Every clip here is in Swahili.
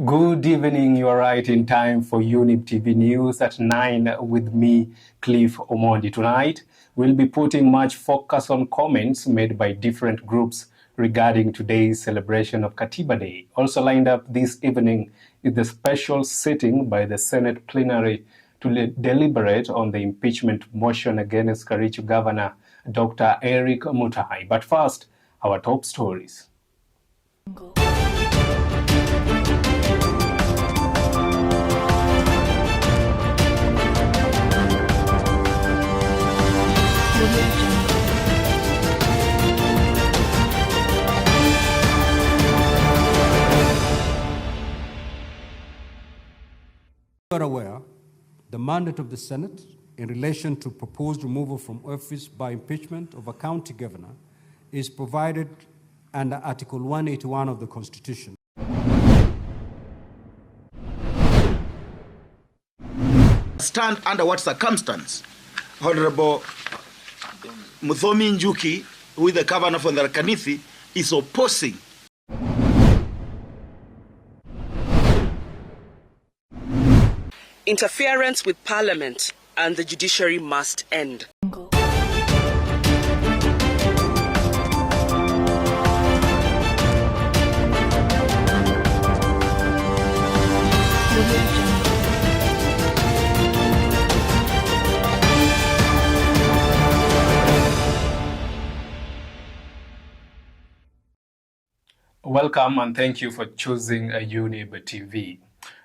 Good evening. You are right in time for Younib TV News at 9 with me, Cliffe Omondi. Tonight, we'll be putting much focus on comments made by different groups regarding today's celebration of Katiba Day. Also lined up this evening is the special sitting by the Senate plenary to deliberate on the impeachment motion against Kericho Governor Dr. Eric Mutua. But first, our top stories. You are aware, the mandate of the Senate in relation to proposed removal from office by impeachment of a county governor is provided under Article 181 of the Constitution. Stand under what circumstance? Honorable Muthomi Njuki, who is the governor for the Kanithi, is opposing. Interference with Parliament and the judiciary must end. Welcome and thank you for choosing Younib TV.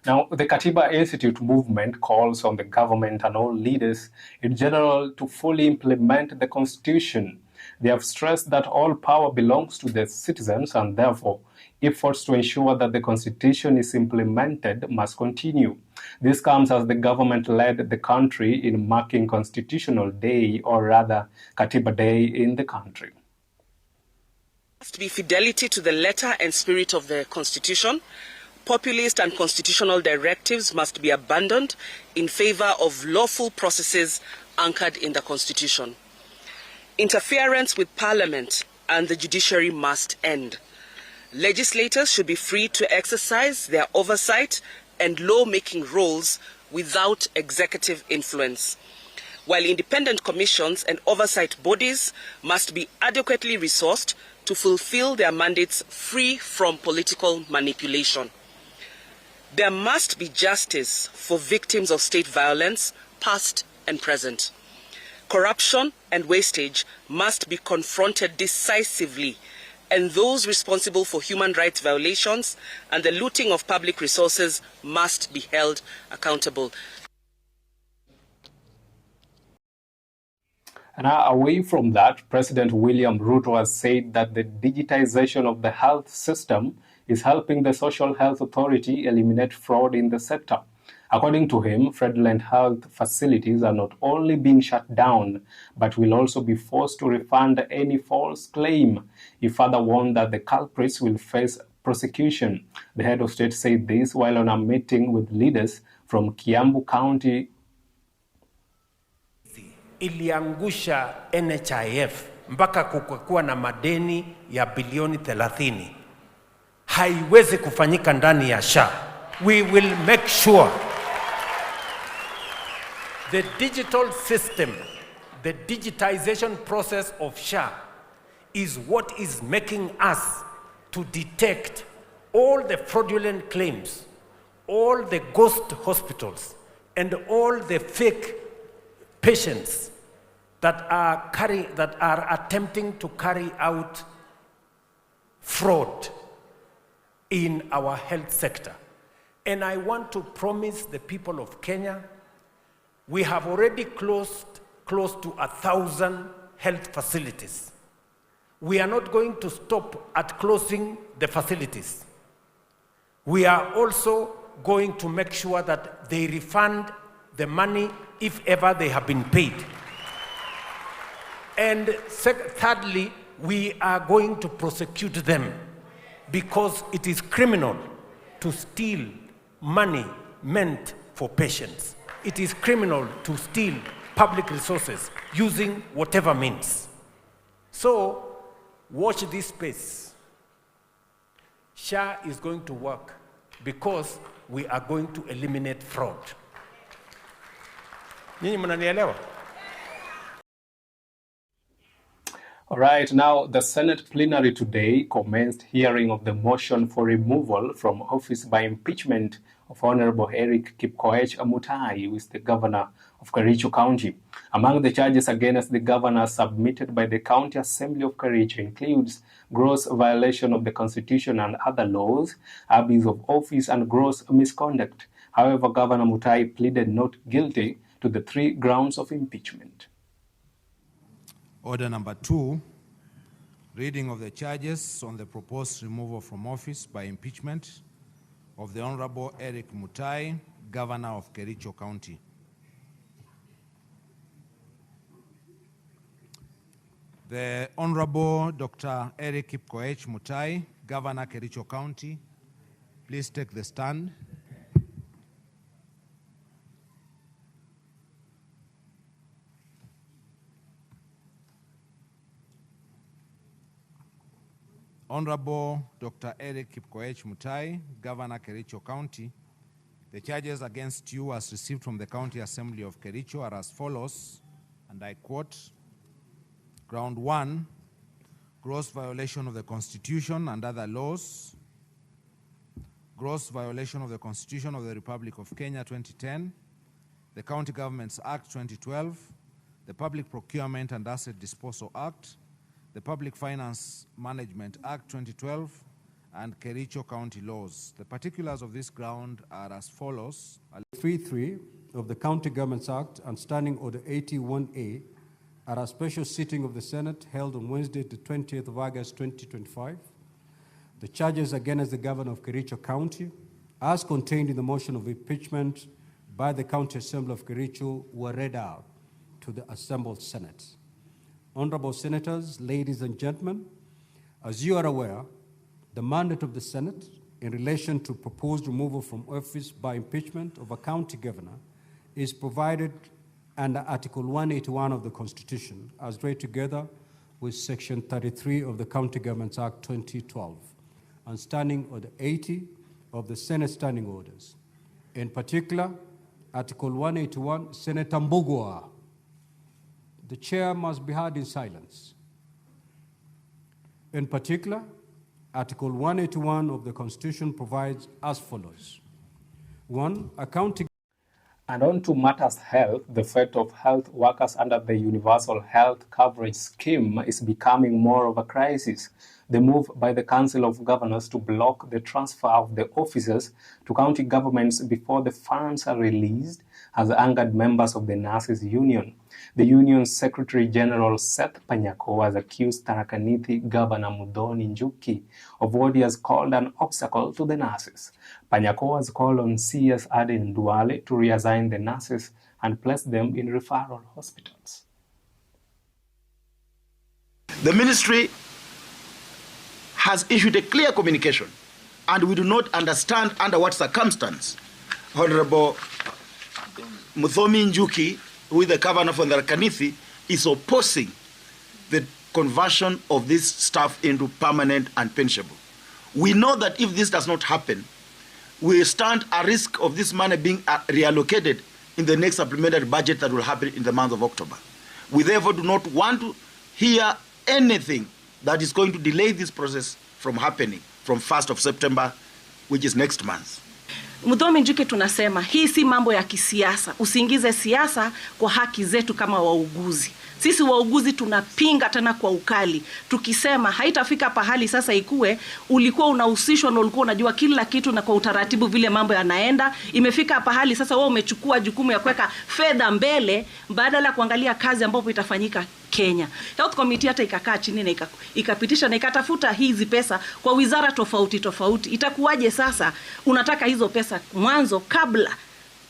Now, the Katiba Institute movement calls on the government and all leaders in general to fully implement the Constitution. They have stressed that all power belongs to the citizens and therefore efforts to ensure that the Constitution is implemented must continue. This comes as the government led the country in marking Constitutional Day, or rather Katiba Day, in the country. Must be fidelity to the letter and spirit of the Constitution. Populist and constitutional directives must be abandoned in favor of lawful processes anchored in the Constitution. Interference with Parliament and the judiciary must end. Legislators should be free to exercise their oversight and law-making roles without executive influence, while independent commissions and oversight bodies must be adequately resourced to fulfill their mandates free from political manipulation. There must be justice for victims of state violence, past and present. Corruption and wastage must be confronted decisively, and those responsible for human rights violations and the looting of public resources must be held accountable. And away from that, President William Ruto has said that the digitization of the health system is helping the Social Health Authority eliminate fraud in the sector. According to him, fraudulent health facilities are not only being shut down, but will also be forced to refund any false claim. He further warned that the culprits will face prosecution. The head of state said this while on a meeting with leaders from Kiambu County. Iliangusha NHIF mpaka kukuwa na madeni ya bilioni 30. Haiwezi kufanyika ndani ya SHA. We will make sure the digital system, the digitization process of SHA is what is making us to detect all the fraudulent claims, all the ghost hospitals, and all the fake patients that are attempting to carry out fraud in our health sector. And I want to promise the people of Kenya, we have already closed close to 1,000 health facilities. We are not going to stop at closing the facilities. We are also going to make sure that they refund the money if ever they have been paid. And thirdly, we are going to prosecute them because it is criminal to steal money meant for patients. It is criminal to steal public resources using whatever means. So, watch this space. SHA is going to work because we are going to eliminate fraud. Nyinyi mnanielewa? All right, now the Senate plenary today commenced hearing of the motion for removal from office by impeachment of Honorable Eric Kipkoech Mutai, who is the governor of Kericho County. Among the charges against the governor submitted by the County Assembly of Kericho includes gross violation of the Constitution and other laws, abuse of office, and gross misconduct. However, Governor Mutai pleaded not guilty to the 3 grounds of impeachment. Order number 2, reading of the charges on the proposed removal from office by impeachment of the Honorable Eric Mutai, Governor of Kericho County. The Honorable Dr. Eric Kipkoech Mutai, Governor Kericho County, please take the stand. Honorable Dr. Eric Kipkoech Mutai, Governor Kericho County, the charges against you as received from the County Assembly of Kericho are as follows, and I quote, Ground 1, gross violation of the Constitution and other laws, gross violation of the Constitution of the Republic of Kenya 2010, the County Governments Act 2012, the Public Procurement and Asset Disposal Act, the Public Finance Management Act 2012, and Kericho County laws. The particulars of this ground are as follows. 3.3 of the County Governments Act and Standing Order 81A at a special sitting of the Senate held on Wednesday, the 20th of August 2025. The charges against the Governor of Kericho County, as contained in the motion of impeachment by the County Assembly of Kericho, were read out to the assembled Senate. Honorable Senators, ladies and gentlemen, as you are aware, the mandate of the Senate in relation to proposed removal from office by impeachment of a county governor is provided under Article 181 of the Constitution, as read together with Section 33 of the County Governments Act 2012 and Standing Order 80 of the Senate Standing Orders. In particular, Article 181, Senator Mbugua, the chair must be heard in silence. In particular, Article 181 of the Constitution provides as follows. 1. A county. And on to matters health, the fate of health workers under the Universal Health Coverage Scheme is becoming more of a crisis. The move by the Council of Governors to block the transfer of the officers to county governments before the funds are released has angered members of the Nurses Union. The union's Secretary General Seth Panyako has accused Tharaka Nithi Governor Muthoni Njuki of what he has called an obstacle to the nurses. Panyako has called on CS Aden Duale to reassign the nurses and place them in referral hospitals. The ministry has issued a clear communication, and we do not understand under what circumstance Honorable Muthoni Njuki, who is the governor for Tharaka Nithi, is opposing the conversion of this staff into permanent and pensionable. We know that if this does not happen, we stand a risk of this money being reallocated in the next supplementary budget that will happen in the month of October. We therefore do not want to hear anything that is going to delay this process from happening from 1st of September, which is next month. Muthoni Njuki, tunasema hii si mambo ya kisiasa. Usiingize siasa kwa haki zetu kama wauguzi. Sisi wauguzi tunapinga tena kwa ukali. Tukisema haitafika pahali sasa ikue ulikuwa unahusishwa na ulikuwa unajua kila kitu na kwa utaratibu vile mambo yanaenda. Imefika pahali sasa wewe umechukua jukumu ya kuweka fedha mbele badala ya kuangalia kazi ambayo itafanyika Kenya. Health Committee hata ikakaa chini na ikapitisha na ikatafuta hizi pesa kwa wizara tofauti tofauti. Itakuwaje sasa unataka hizo pesa mwanzo kabla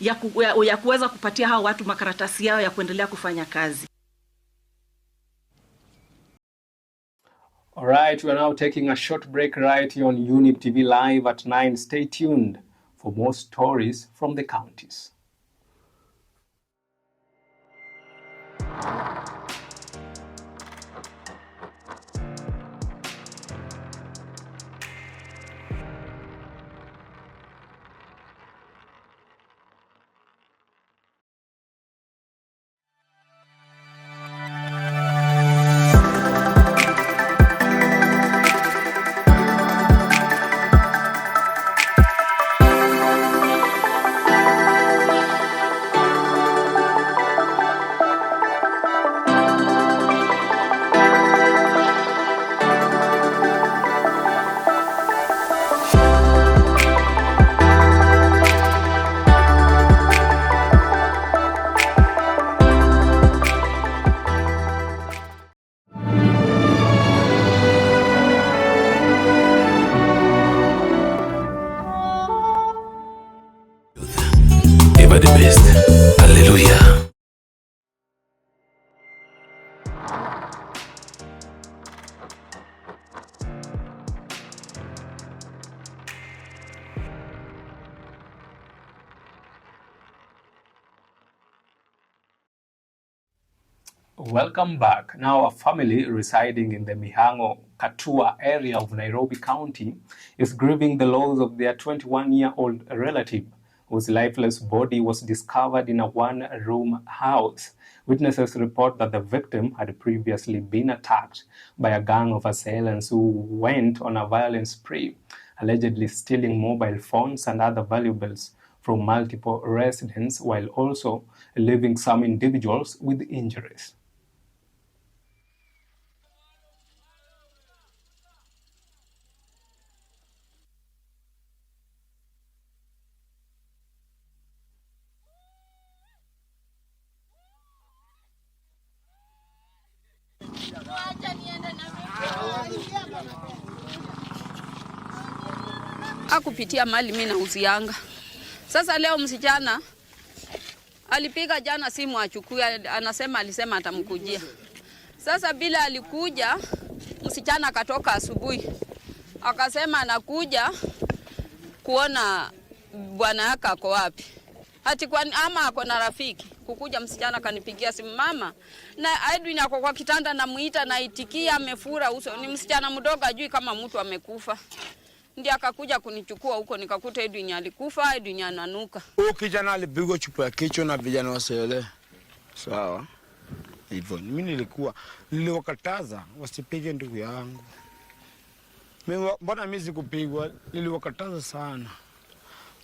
ya kuweza kupatia hao watu makaratasi yao ya kuendelea kufanya kazi? All right, we are now taking a short break right here on Younib TV Live at 9. Stay tuned for more stories from the counties. Hallelujah. Welcome back. Now, a family residing in the Mihango Katua area of Nairobi County is grieving the loss of their 21-year-old relative whose lifeless body was discovered in a one-room house. Witnesses report that the victim had previously been attacked by a gang of assailants who went on a violent spree, allegedly stealing mobile phones and other valuables from multiple residents while also leaving some individuals with injuries. Akupitia mali mimi nauzianga. Sasa leo msichana alipiga jana simu achukue, alisema atamkujia. Sasa bila alikuja, msichana akatoka asubuhi. Akasema anakuja kuona bwana yake ako wapi. Hati kwa ama ako na rafiki. Kukuja msichana kanipigia simu, mama na Edwin ako kwa kitanda, namuita naitikia, amefura uso. Ni msichana mdogo ajui kama mtu amekufa. Ndiye akakuja kunichukua huko, nikakuta Edwin alikufa, Edwin ananuka. Huyo kijana alipigwa chupa ya kichwa na vijana wasele. Sawa. Hivyo mimi niliwakataza wasipige ndugu yangu. Mbona mimi sikupigwa? Niliwakataza sana.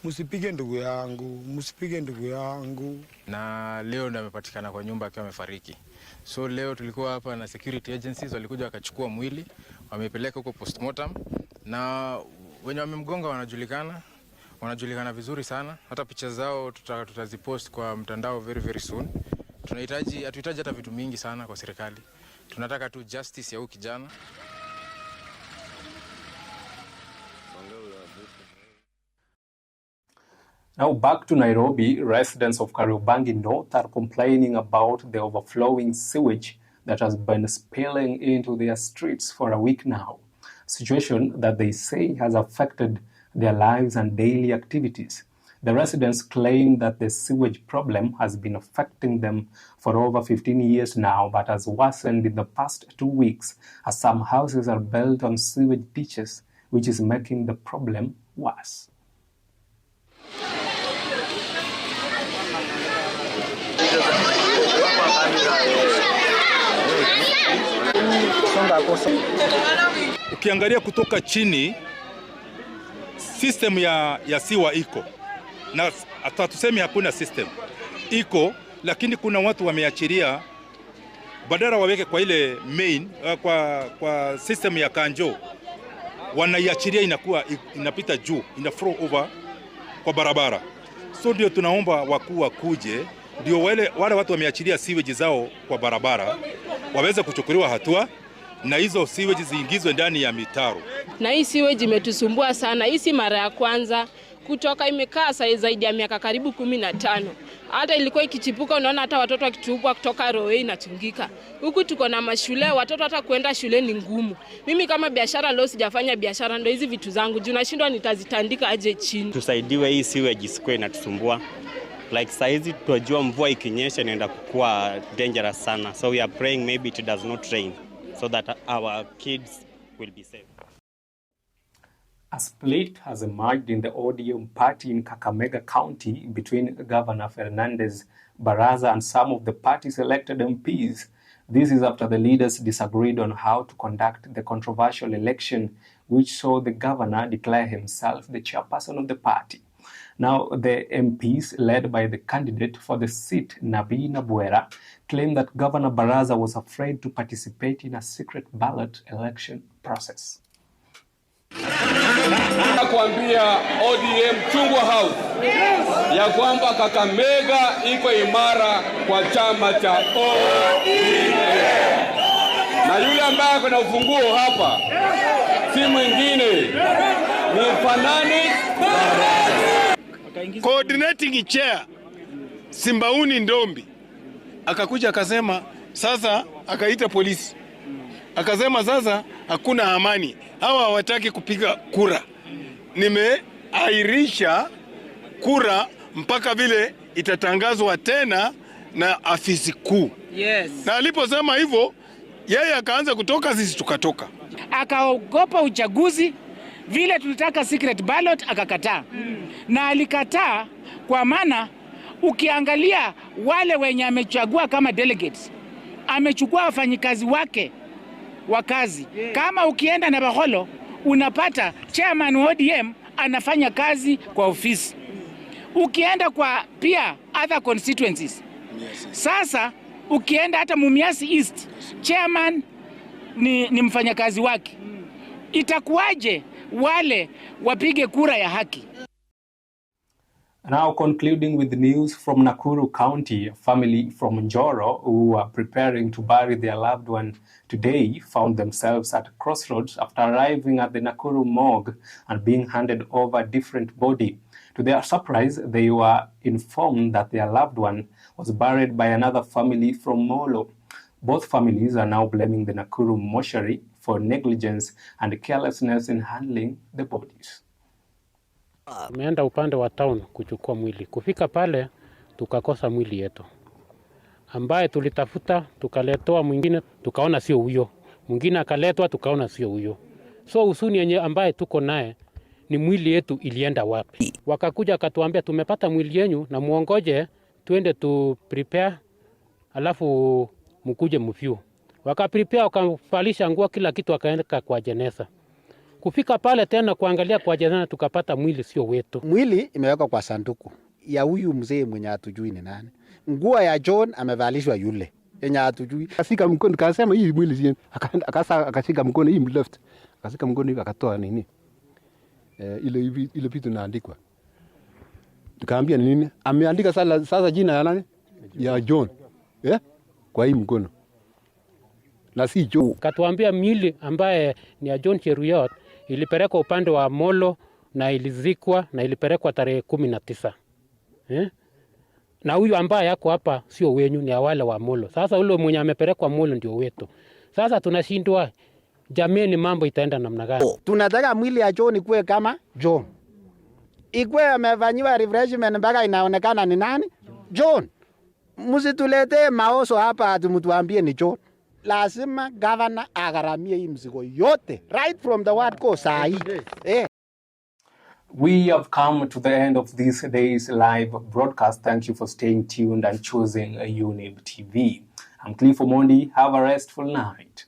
Msipige ndugu yangu, msipige ndugu yangu. Na leo ndo amepatikana kwa nyumba akiwa amefariki. So leo tulikuwa hapa na security agencies, walikuja wakachukua mwili, wamepeleka huko postmortem, na wenye wamemgonga wanajulikana vizuri sana. Hata picha zao tutazipost kwa mtandao very soon. Hatuhitaji hata vitu mingi sana kwa serikali. Tunataka tu justice ya huyu kijana. Now back to Nairobi, residents of Kariobangi North are complaining about the overflowing sewage that has been spilling into their streets for a week now, a situation that they say has affected their lives and daily activities. The residents claim that the sewage problem has been affecting them for over 15 years now, but has worsened in the past 2 weeks as some houses are built on sewage ditches, which is making the problem worse. Ukiangalia kutoka chini, system ya siwa iko. Na hata tuseme hakuna system. Iko, lakini kuna watu wameachiria badala waweke kwa ile main, kwa system ya kanjo. Wanaiachiria inapita juu, ina flow over kwa barabara. So ndio tunaomba wakuu wakuje, ndio wale watu wameachiria sewage zao kwa barabara waweze kuchukuliwa hatua na hizo sewage ziingizwe ndani ya mitaro. Na hii sewage imetusumbua sana. Hii si mara ya kwanza, kutoka imekaa zaidi ya miaka karibu 15. Hata ilikuwa ikichipuka, unaona hata watoto wakitupwa kutoka roe inachungika. Huku tuko na mashule, watoto hata kuenda shule ni ngumu. Mimi kama biashara leo sijafanya biashara, ndio hizi vitu zangu juu nashindwa nitazitandika aje chini. Tusaidiwe hii sewage isikue inatusumbua. Like saizi tunajua mvua ikinyesha inaenda kukua dangerous sana. So we are praying maybe it does not rain so that our kids will be safe. A split has emerged in the ODM party in Kakamega County between Governor Fernandez Baraza and some of the party's elected MPs. This is after the leaders disagreed on how to conduct the controversial election, which saw the governor declare himself the chairperson of the party. Now, the MPs, led by the candidate for the seat, Nabii Nabuera, claim that Governor Baraza was afraid to participate in a secret ballot election process. Kuambia ODM Chungwa House ya kwamba Kakamega iko imara kwa chama cha ODM. Na yule ambaye ako na ufunguo hapa si mwingine ni Fanani coordinating chair Simbauni Ndombi akakuja akasema sasa, akaita polisi akasema sasa hakuna amani, hawa hawataki kupiga kura, nimeahirisha kura mpaka vile itatangazwa tena na afisi kuu. Yes. Na aliposema hivyo, yeye akaanza kutoka, sisi tukatoka. Akaogopa uchaguzi, vile tulitaka secret ballot akakataa. Na alikataa kwa maana ukiangalia wale wenye amechagua kama delegates, amechukua wafanyikazi wake wa kazi. Kama ukienda na Baholo unapata chairman wa ODM anafanya kazi kwa ofisi. Ukienda kwa pia other constituencies. Sasa ukienda hata Mumias East, chairman ni mfanyakazi wake. Itakuwaje wale wapige kura ya haki? Now concluding with the news from Nakuru County, a family from Njoro who were preparing to bury their loved one today found themselves at a crossroads after arriving at the Nakuru morgue and being handed over a different body. To their surprise, they were informed that their loved one was buried by another family from Oloo. Both families are now blaming the Nakuru mortuary for negligence and carelessness in handling the bodies. Tumeenda upande wa town kuchukua mwili. Kufika pale tukakosa mwili yetu, ambaye tulitafuta tukaletwa, mwingine tukaona sio huyo, mwingine akaletwa tukaona sio huyo. So usuni yenye ambaye tuko naye ni mwili yetu ilienda wapi. Wakakuja akatuambia tumepata mwili yenu na muongoje tuende tu prepare, alafu mkuje mfyu. Wakaprepare, wakafalisha nguo kila kitu, wakaenda kwa jeneza. Kufika pale tena kuangalia kwa jeneza tukapata mwili sio wetu. Mwili imewekwa kwa sanduku ya huyu mzee mwenye hatujui ni nani. Nguo ya John amevalishwa yule yenye hatujui. Akashika mkono akasema hii mwili si, akashika mkono hii left. Akashika mkono hivi akatoa nini? Ile vitu inaandikwa. Tukaambia nini? Ameandika sasa jina ya nani? Ya John. Kwa hii mkono. Na si John. Katuambia mwili ambaye ni ya John Cheruyot ilipelekwa upande wa Molo na ilizikwa na ilipelekwa tarehe 19. Na huyu ambaye yako hapa sio wenyu, ni wale wa Molo. Sasa ule mwenye amepelekwa Molo ndio wetu. Sasa tunashindwa, jameni, mambo itaenda namna gani? Tunataka mwili ya John ikuwe kama John. Ikuwe amefanywa refreshment mpaka inaonekana ni nani? John. Msitulete maoso hapa atumtuambie ni John. Lazima governor agharamie hii mzigo yote, right from the word go sahi. We have come to the end of this day's live broadcast. Thank you for staying tuned and choosing Younib TV. I'm Cliffe. Have a restful night.